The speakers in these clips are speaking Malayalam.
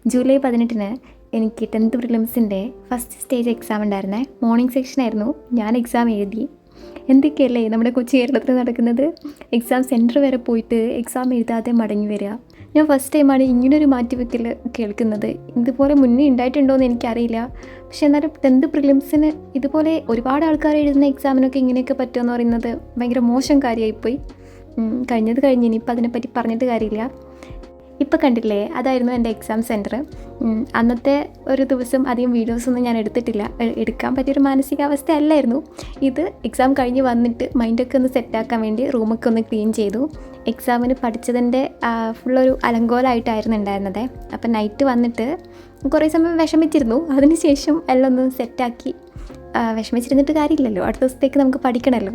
ജൂലൈ 18 എനിക്ക് 10th പ്രിലിംസിൻ്റെ ഫസ്റ്റ് സ്റ്റേജ് എക്സാം ഉണ്ടായിരുന്നേ. മോർണിംഗ് സെക്ഷനായിരുന്നു. ഞാൻ എക്സാം എഴുതി. എന്തൊക്കെയല്ലേ നമ്മുടെ കൊച്ചി കേരളത്തിൽ നടക്കുന്നത്. എക്സാം സെൻറ്റർ വരെ പോയിട്ട് എക്സാം എഴുതാതെ മടങ്ങി വരിക. ഞാൻ ഫസ്റ്റ് ടൈമാണ് ഇങ്ങനൊരു മാറ്റിവെക്കൽ കേൾക്കുന്നത്. ഇതുപോലെ മുന്നേ ഉണ്ടായിട്ടുണ്ടോ എന്ന് എനിക്കറിയില്ല. പക്ഷെ എന്നാലും 10th പ്രിലിംസിന് ഇതുപോലെ ഒരുപാട് ആൾക്കാർ എഴുതുന്ന എക്സാമിനൊക്കെ ഇങ്ങനെയൊക്കെ പറ്റുമെന്ന് പറയുന്നത് ഭയങ്കര മോശം കാര്യമായിപ്പോയി. കഴിഞ്ഞത് കഴിഞ്ഞ് ഇനിയിപ്പോൾ അതിനെപ്പറ്റി പറഞ്ഞിട്ട് കാര്യമില്ല. ഇപ്പോൾ കണ്ടില്ലേ, അതായിരുന്നു എൻ്റെ എക്സാം സെൻറ്റർ. അന്നത്തെ ഒരു ദിവസം അധികം വീഡിയോസൊന്നും ഞാൻ എടുക്കാൻ പറ്റിയൊരു മാനസികാവസ്ഥ അല്ലായിരുന്നു. ഇത് എക്സാം കഴിഞ്ഞ് വന്നിട്ട് മൈൻഡൊക്കെ ഒന്ന് സെറ്റാക്കാൻ വേണ്ടി റൂമൊക്കെ ഒന്ന് ക്ലീൻ ചെയ്തു. എക്സാമിന് പഠിച്ചതിൻ്റെ ഫുള്ളൊരു അലങ്കോലമായിട്ടായിരുന്നു ഉണ്ടായിരുന്നത്. അപ്പം നൈറ്റ് വന്നിട്ട് കുറേ സമയം വിഷമിച്ചിരുന്നു. അതിനുശേഷം എല്ലാം ഒന്ന് സെറ്റാക്കി. വിഷമിച്ചിരുന്നിട്ട് കാര്യമില്ലല്ലോ, അടുത്ത ദിവസത്തേക്ക് നമുക്ക് പഠിക്കണമല്ലോ.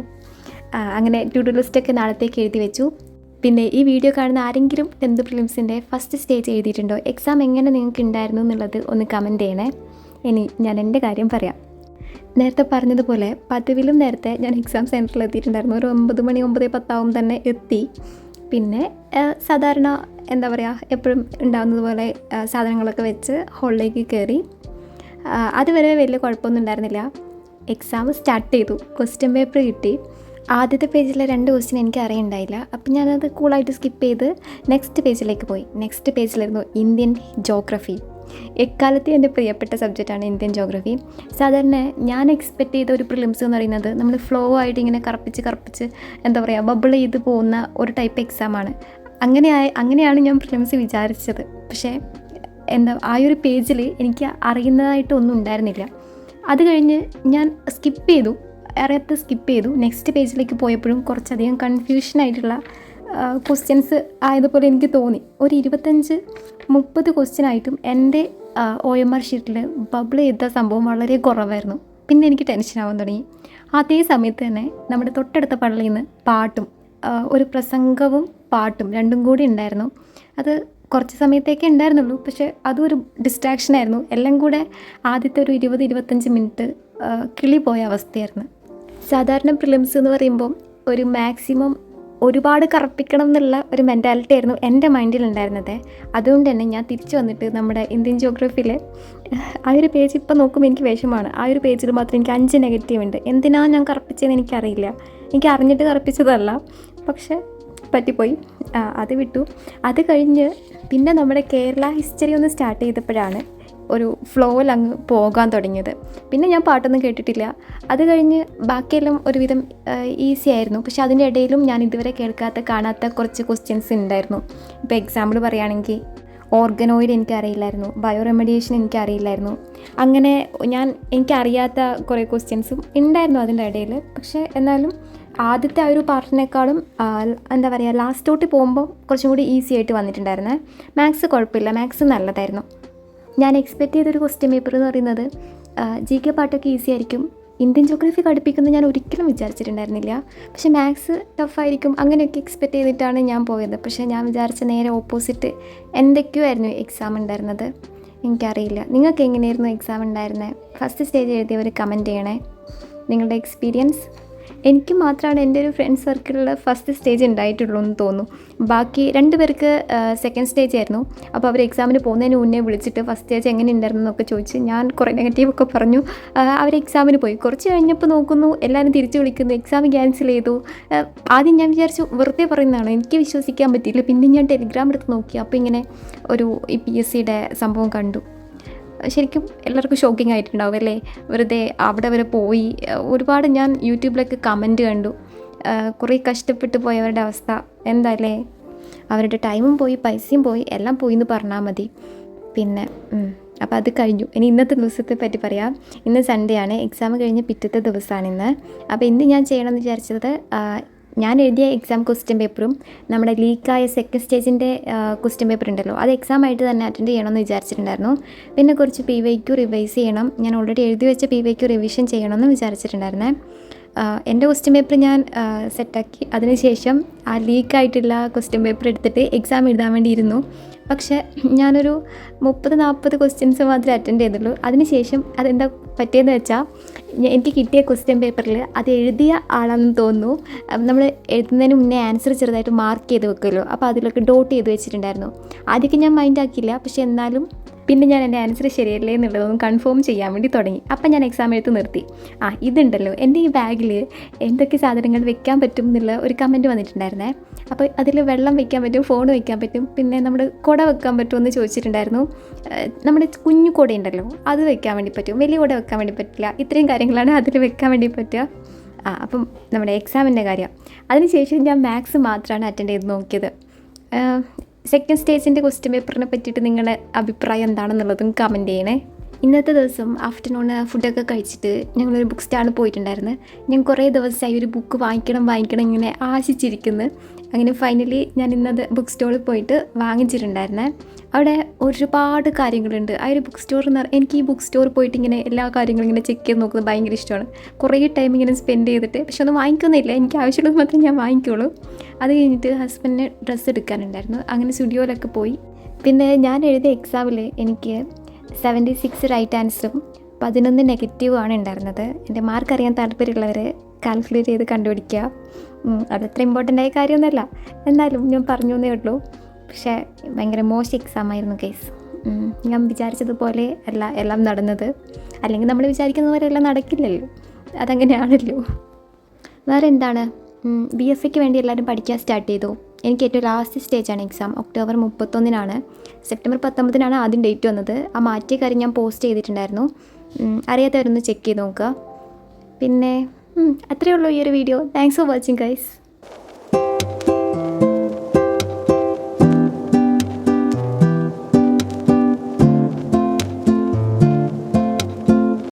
അങ്ങനെ ടു ഡു ലിസ്റ്റൊക്കെ നാളത്തേക്ക് എഴുതി വെച്ചു. പിന്നെ ഈ വീഡിയോ കാണുന്ന ആരെങ്കിലും 10th പ്രിലിംസിൻ്റെ ഫസ്റ്റ് സ്റ്റേജ് എഴുതിയിട്ടുണ്ടോ? എക്സാം എങ്ങനെ നിങ്ങൾക്ക് ഉണ്ടായിരുന്നു എന്നുള്ളത് ഒന്ന് കമൻറ്റ് ചെയ്യണേ. ഇനി ഞാൻ എൻ്റെ കാര്യം പറയാം. നേരത്തെ പറഞ്ഞതുപോലെ പതിവിലും നേരത്തെ ഞാൻ എക്സാം സെൻറ്ററിൽ എത്തിയിട്ടുണ്ടായിരുന്നു. ഒരു 9 മണി 9:10 തന്നെ എത്തി. പിന്നെ സാധാരണ എന്താ പറയുക, എപ്പോഴും ഉണ്ടാകുന്നത് പോലെ സാധനങ്ങളൊക്കെ വെച്ച് ഹോളിലേക്ക് കയറി. അതുവരെ വലിയ കുഴപ്പമൊന്നും ഉണ്ടായിരുന്നില്ല. എക്സാം സ്റ്റാർട്ട് ചെയ്തു. ക്വസ്റ്റ്യൻ പേപ്പർ കിട്ടി. ആദ്യത്തെ പേജിലെ 2 ക്വസ്റ്റ്യൻ എനിക്ക് അറിയുണ്ടായില്ല. അപ്പം ഞാനത് കൂളായിട്ട് സ്കിപ്പ് ചെയ്ത് നെക്സ്റ്റ് പേജിലേക്ക് പോയി. നെക്സ്റ്റ് പേജിലായിരുന്നു ഇന്ത്യൻ ജോഗ്രഫി. എക്കാലത്തെ എൻ്റെ പ്രിയപ്പെട്ട സബ്ജക്റ്റാണ് ഇന്ത്യൻ ജോഗ്രഫി. സാധാരണ ഞാൻ എക്സ്പെക്റ്റ് ചെയ്ത ഒരു പ്രിലിംസ് എന്ന് പറയുന്നത് നമ്മൾ ഫ്ലോ ആയിട്ട് ഇങ്ങനെ കറപ്പിച്ച് എന്താ പറയുക, ബബിൾ ചെയ്ത് പോകുന്ന ഒരു ടൈപ്പ് എക്സാമാണ്. അങ്ങനെയാണ് ഞാൻ പ്രിലിംസ് വിചാരിച്ചത്. പക്ഷേ ആ ഒരു പേജിൽ എനിക്ക് അറിയുന്നതായിട്ടൊന്നും ഉണ്ടായിരുന്നില്ല. അത് കഴിഞ്ഞ് ഞാൻ സ്കിപ്പ് ചെയ്തു. നെക്സ്റ്റ് പേജിലേക്ക് പോയപ്പോഴും കുറച്ചധികം കൺഫ്യൂഷനായിട്ടുള്ള ക്വസ്റ്റ്യൻസ് ആയതുപോലെ എനിക്ക് തോന്നി. ഒരു 25-30 ക്വസ്റ്റ്യനായിട്ടും എൻ്റെ OMR ഷീറ്റിൽ ബബിൾ ചെയ്ത സംഭവം വളരെ കുറവായിരുന്നു. പിന്നെ എനിക്ക് ടെൻഷനാവാൻ തുടങ്ങി. അതേ സമയത്ത് തന്നെ നമ്മുടെ തൊട്ടടുത്ത പള്ളിയിൽ നിന്ന് പാട്ടും ഒരു പ്രസംഗവും പാട്ടും രണ്ടും കൂടി ഉണ്ടായിരുന്നു. അത് കുറച്ച് സമയത്തേക്കേ ഉണ്ടായിരുന്നുള്ളൂ. പക്ഷേ അതൊരു ഡിസ്ട്രാക്ഷനായിരുന്നു. എല്ലാം കൂടെ ആദ്യത്തെ ഒരു 20-25 മിനിറ്റ് കിളി പോയ അവസ്ഥയായിരുന്നു. സാധാരണ പ്രിലിംസ് എന്ന് പറയുമ്പോൾ ഒരു മാക്സിമം ഒരുപാട് കറപ്പിക്കണം എന്നുള്ള ഒരു മെൻറ്റാലിറ്റി ആയിരുന്നു എൻ്റെ മൈൻഡിലുണ്ടായിരുന്നത്. അതുകൊണ്ട് തന്നെ ഞാൻ തിരിച്ചു വന്നിട്ട് നമ്മുടെ ഇന്ത്യൻ ജോഗ്രഫിയിൽ ആ ഒരു പേജ് ഇപ്പോൾ നോക്കുമ്പോൾ എനിക്ക് വിഷമമാണ്. ആ ഒരു പേജിൽ മാത്രം എനിക്ക് 5 നെഗറ്റീവ് ഉണ്ട്. എന്തിനാണ് ഞാൻ കറപ്പിച്ചതെന്ന് എനിക്കറിയില്ല. എനിക്ക് അറിഞ്ഞിട്ട് കറപ്പിച്ചതല്ല, പക്ഷേ പറ്റിപ്പോയി. അത് വിട്ടു. അത് കഴിഞ്ഞ് പിന്നെ നമ്മുടെ കേരള ഹിസ്റ്ററി ഒന്ന് സ്റ്റാർട്ട് ചെയ്തപ്പോഴാണ് ഒരു ഫ്ലോയിൽ അങ്ങ് പോകാൻ തുടങ്ങിയത്. പിന്നെ ഞാൻ പാട്ടൊന്നും കേട്ടിട്ടില്ല. അത് കഴിഞ്ഞ് ബാക്കിയെല്ലാം ഒരുവിധം ഈസി ആയിരുന്നു. പക്ഷെ അതിൻ്റെ ഇടയിലും ഞാൻ ഇതുവരെ കാണാത്ത കുറച്ച് ക്വസ്റ്റ്യൻസ് ഉണ്ടായിരുന്നു. ഇപ്പോൾ എക്സാമ്പിൾ പറയുകയാണെങ്കിൽ ഓർഗനോയിഡ് എനിക്കറിയില്ലായിരുന്നു, ബയോ റെമഡിയേഷൻ എനിക്കറിയില്ലായിരുന്നു. അങ്ങനെ എനിക്കറിയാത്ത കുറേ ക്വസ്റ്റ്യൻസും ഉണ്ടായിരുന്നു അതിൻ്റെ ഇടയിൽ. പക്ഷേ എന്നാലും ആദ്യത്തെ ആ ഒരു പാർട്ടിനേക്കാളും എന്താ പറയുക, ലാസ്റ്റോട്ട് പോകുമ്പോൾ കുറച്ചും കൂടി ഈസി ആയിട്ട് വന്നിട്ടുണ്ടായിരുന്നേ. മാത്സ് കുഴപ്പമില്ല, മാത്സ് നല്ലതായിരുന്നു. ഞാൻ എക്സ്പെക്റ്റ് ചെയ്തൊരു ക്വസ്റ്റ്യൻ പേപ്പർ എന്ന് പറയുന്നത് GK പാട്ടൊക്കെ ഈസി ആയിരിക്കും, ഇന്ത്യൻ ജോഗ്രഫി പഠിപ്പിക്കുന്നത് ഞാൻ ഒരിക്കലും വിചാരിച്ചിട്ടുണ്ടായിരുന്നില്ല. പക്ഷേ മാത്സ് ടഫായിരിക്കും അങ്ങനെയൊക്കെ എക്സ്പെക്റ്റ് ചെയ്തിട്ടാണ് ഞാൻ പോയത്. പക്ഷേ ഞാൻ വിചാരിച്ച നേരെ ഓപ്പോസിറ്റ് എന്തൊക്കെയോ ആയിരുന്നു എക്സാം ഉണ്ടായിരുന്നത്. എനിക്കറിയില്ല നിങ്ങൾക്ക് എങ്ങനെയായിരുന്നു എക്സാം ഉണ്ടായിരുന്നത്. ഫസ്റ്റ് സ്റ്റേജ് എഴുതിയവർ കമൻറ്റ് ചെയ്യണേ നിങ്ങളുടെ എക്സ്പീരിയൻസ്. എനിക്ക് മാത്രമാണ് എൻ്റെ ഒരു ഫ്രണ്ട് സർക്കിളിൽ ഫസ്റ്റ് സ്റ്റേജ് ഉണ്ടായിട്ടുള്ളൂ എന്ന് തോന്നുന്നു. ബാക്കി 2 പേർക്ക് സെക്കൻഡ് സ്റ്റേജ് ആയിരുന്നു. അപ്പോൾ അവർ എക്സാമിന് പോകുന്നതിന് മുന്നേ വിളിച്ചിട്ട് ഫസ്റ്റ് സ്റ്റേജ് എങ്ങനെ ഉണ്ടായിരുന്നു എന്നൊക്കെ ചോദിച്ച് ഞാൻ കുറേ നെഗറ്റീവൊക്കെ പറഞ്ഞു. അവർ എക്സാമിന് പോയി. കുറച്ച് കഴിഞ്ഞപ്പോൾ നോക്കുന്നു എല്ലാവരും തിരിച്ച് വിളിക്കുന്നു, എക്സാം ക്യാൻസൽ ചെയ്തു. ആദ്യം ഞാൻ വിചാരിച്ചു വെറുതെ പറയുന്നതാണ്, എനിക്ക് വിശ്വസിക്കാൻ പറ്റിയില്ല. പിന്നെ ഞാൻ ടെലിഗ്രാം എടുത്ത് നോക്കി. അപ്പോൾ ഇങ്ങനെ ഒരു PSCയുടെ സംഭവം കണ്ടു. ശരിക്കും എല്ലാവർക്കും ഷോക്കിംഗ് ആയിട്ടുണ്ടാവും അല്ലേ. വെറുതെ അവിടെ വരെ പോയി. ഒരുപാട് ഞാൻ യൂട്യൂബിലൊക്കെ കമൻറ്റ് കണ്ടു. കുറേ കഷ്ടപ്പെട്ട് പോയവരുടെ അവസ്ഥ എന്താല്ലേ. അവരുടെ ടൈമും പോയി, പൈസയും പോയി, എല്ലാം പോയി എന്ന് പറഞ്ഞാൽ മതി. പിന്നെ അപ്പോൾ അത് കഴിഞ്ഞു. ഇനി ഇന്നത്തെ ദിവസത്തെ പറ്റി പറയാം. ഇന്ന് സൺഡേ ആണ്. എക്സാം കഴിഞ്ഞ് പിറ്റത്തെ ദിവസമാണ് ഇന്ന്. അപ്പോൾ ഇന്ന് ഞാൻ ചെയ്യണമെന്ന് വിചാരിച്ചത് ഞാൻ എഴുതിയ എക്സാം ക്വസ്റ്റ്യൻ പേപ്പറും നമ്മുടെ ലീക്കായ സെക്കൻഡ് സ്റ്റേജിൻ്റെ ക്വസ്റ്റ്യൻ പേപ്പർ ഉണ്ടല്ലോ, അത് എക്സാമായിട്ട് തന്നെ അറ്റൻഡ് ചെയ്യണമെന്ന് വിചാരിച്ചിട്ടുണ്ടായിരുന്നു. പിന്നെ കുറച്ച് PYQ റിവൈസ് ചെയ്യണം. ഞാൻ ഓൾറെഡി എഴുതി വെച്ച PYQ റിവിഷൻ ചെയ്യണമെന്ന് വിചാരിച്ചിട്ടുണ്ടായിരുന്നേ. എൻ്റെ ക്വസ്റ്റ്യൻ പേപ്പർ ഞാൻ സെറ്റാക്കി. അതിനുശേഷം ആ ലീക്കായിട്ടുള്ള ക്വസ്റ്റ്യൻ പേപ്പർ എടുത്തിട്ട് എക്സാം എഴുതാൻ വേണ്ടി ഇരുന്നു. പക്ഷേ ഞാനൊരു 30-40 ക്വസ്റ്റ്യൻസ് മാത്രമേ അറ്റൻഡ് ചെയ്തുള്ളൂ. അതിനുശേഷം അതെന്താ പറ്റിയെന്ന് വെച്ചാൽ എനിക്ക് കിട്ടിയ ക്വസ്റ്റ്യൻ പേപ്പറിൽ അത് എഴുതിയ ആളാണെന്ന് തോന്നുന്നു. നമ്മൾ എഴുതുന്നതിന് മുന്നേ ആൻസർ ചെറുതായിട്ട് മാർക്ക് ചെയ്ത് വെക്കുമല്ലോ, അപ്പോൾ അതിലൊക്കെ ഡോട്ട് ചെയ്ത് വെച്ചിട്ടുണ്ടായിരുന്നു. ആദ്യമൊക്കെ ഞാൻ മൈൻഡ് ആക്കിയില്ല. പക്ഷേ എന്നാലും പിന്നെ ഞാൻ എൻ്റെ ആൻസർ ശരിയല്ലേ എന്നുള്ളതൊന്ന് കൺഫേം ചെയ്യാൻ വേണ്ടി തുടങ്ങി. അപ്പം ഞാൻ എക്സാം എഴുത്ത് നിർത്തി. ഇതുണ്ടല്ലോ, എൻ്റെ ഈ ബാഗിൽ എന്തൊക്കെ സാധനങ്ങൾ വെക്കാൻ പറ്റും എന്നുള്ള ഒരു കമൻറ്റ് വന്നിട്ടുണ്ടായിരുന്നേ. അപ്പോൾ അതിൽ വെള്ളം വെക്കാൻ പറ്റും, ഫോൺ വെക്കാൻ പറ്റും, പിന്നെ നമ്മുടെ കുട വെക്കാൻ പറ്റുമെന്ന് ചോദിച്ചിട്ടുണ്ടായിരുന്നു. നമ്മുടെ കുഞ്ഞു കുടയുണ്ടല്ലോ, അത് വെക്കാൻ വേണ്ടി പറ്റും, വലിയ കുട വെക്കാൻ വേണ്ടി പറ്റില്ല. ഇത്രയും കാര്യങ്ങളാണ് അതിൽ വെക്കാൻ വേണ്ടി പറ്റുക. അപ്പം നമ്മുടെ എക്സാമിൻ്റെ കാര്യം. അതിനുശേഷം ഞാൻ മാത്സ് മാത്രമാണ് അറ്റൻഡ് ചെയ്ത് നോക്കിയത്. സെക്കൻഡ് സ്റ്റേജിൻ്റെ ക്വസ്റ്റ്യൻ പേപ്പറിനെ പറ്റിയിട്ട് നിങ്ങളുടെ അഭിപ്രായം എന്താണെന്നുള്ളതും കമൻറ്റ് ചെയ്യണേ. ഇന്നത്തെ ദിവസം ആഫ്റ്റർനൂണ് ഫുഡൊക്കെ കഴിച്ചിട്ട് ഞങ്ങളൊരു ബുക്ക് സ്റ്റാളിൽ പോയിട്ടുണ്ടായിരുന്നു. ഞാൻ കുറേ ദിവസമായി ഒരു ബുക്ക് വാങ്ങിക്കണം ഇങ്ങനെ ആശിച്ചിരിക്കുന്നു. അങ്ങനെ ഫൈനലി ഞാൻ ഇന്നത് ബുക്ക് സ്റ്റോളിൽ പോയിട്ട് വാങ്ങിച്ചിട്ടുണ്ടായിരുന്നേ. അവിടെ ഒരുപാട് കാര്യങ്ങളുണ്ട്. ആ ഒരു ബുക്ക് സ്റ്റോർ എന്ന് പറഞ്ഞാൽ എനിക്ക് ഈ ബുക്ക് സ്റ്റോറിൽ പോയിട്ട് ഇങ്ങനെ എല്ലാ കാര്യങ്ങളും ഇങ്ങനെ ചെക്ക് ചെയ്ത് നോക്കുന്നത് ഭയങ്കര ഇഷ്ടമാണ്. കുറേ ടൈം ഇങ്ങനെ സ്പെൻഡ് ചെയ്തിട്ട്, പക്ഷെ ഒന്നും വാങ്ങിക്കുന്നില്ല. എനിക്ക് ആവശ്യമുള്ളത് മാത്രമേ ഞാൻ വാങ്ങിക്കുള്ളൂ. അത് കഴിഞ്ഞിട്ട് ഹസ്ബൻഡിന് ഡ്രസ്സ് എടുക്കാനുണ്ടായിരുന്നു. അങ്ങനെ സ്റ്റുഡിയോയിലൊക്കെ പോയി. പിന്നെ ഞാൻ എഴുതിയ എക്സാമിൽ എനിക്ക് 76 റൈറ്റ് ആൻസറും 11 നെഗറ്റീവുമാണ് ഉണ്ടായിരുന്നത്. എൻ്റെ മാർക്ക് അറിയാൻ താല്പര്യമുള്ളവർ കാൽക്കുലേറ്റ് ചെയ്ത് കണ്ടുപിടിക്കുക. അതത്ര ഇമ്പോർട്ടൻ്റ് ആയ കാര്യമൊന്നുമല്ല, എന്നാലും ഞാൻ പറഞ്ഞു എന്നേ ഉള്ളൂ. പക്ഷേ ഭയങ്കര മോശം എക്സാം ആയിരുന്നു കേസ്. ഞാൻ വിചാരിച്ചതുപോലെ അല്ല എല്ലാം നടന്നത്. അല്ലെങ്കിൽ നമ്മൾ വിചാരിക്കുന്ന പോലെ എല്ലാം നടക്കില്ലല്ലോ, അതങ്ങനെയാണല്ലോ. വേറെ എന്താണ്, BFAക്ക് വേണ്ടി എല്ലാവരും പഠിക്കാൻ സ്റ്റാർട്ട് ചെയ്തു. എനിക്ക് ഏറ്റവും ലാസ്റ്റ് സ്റ്റേജാണ് എക്സാം. ഒക്ടോബർ 31 സെപ്റ്റംബർ 19 ആദ്യം ഡേറ്റ് വന്നത്. ആ മാറ്റിയ കാര്യം ഞാൻ പോസ്റ്റ് ചെയ്തിട്ടുണ്ടായിരുന്നു. അറിയാത്തവരൊന്ന് ചെക്ക് ചെയ്ത് നോക്കുക. പിന്നെ അത്രയേ ഉള്ളൂ ഈ ഒരു video. Thanks for watching guys.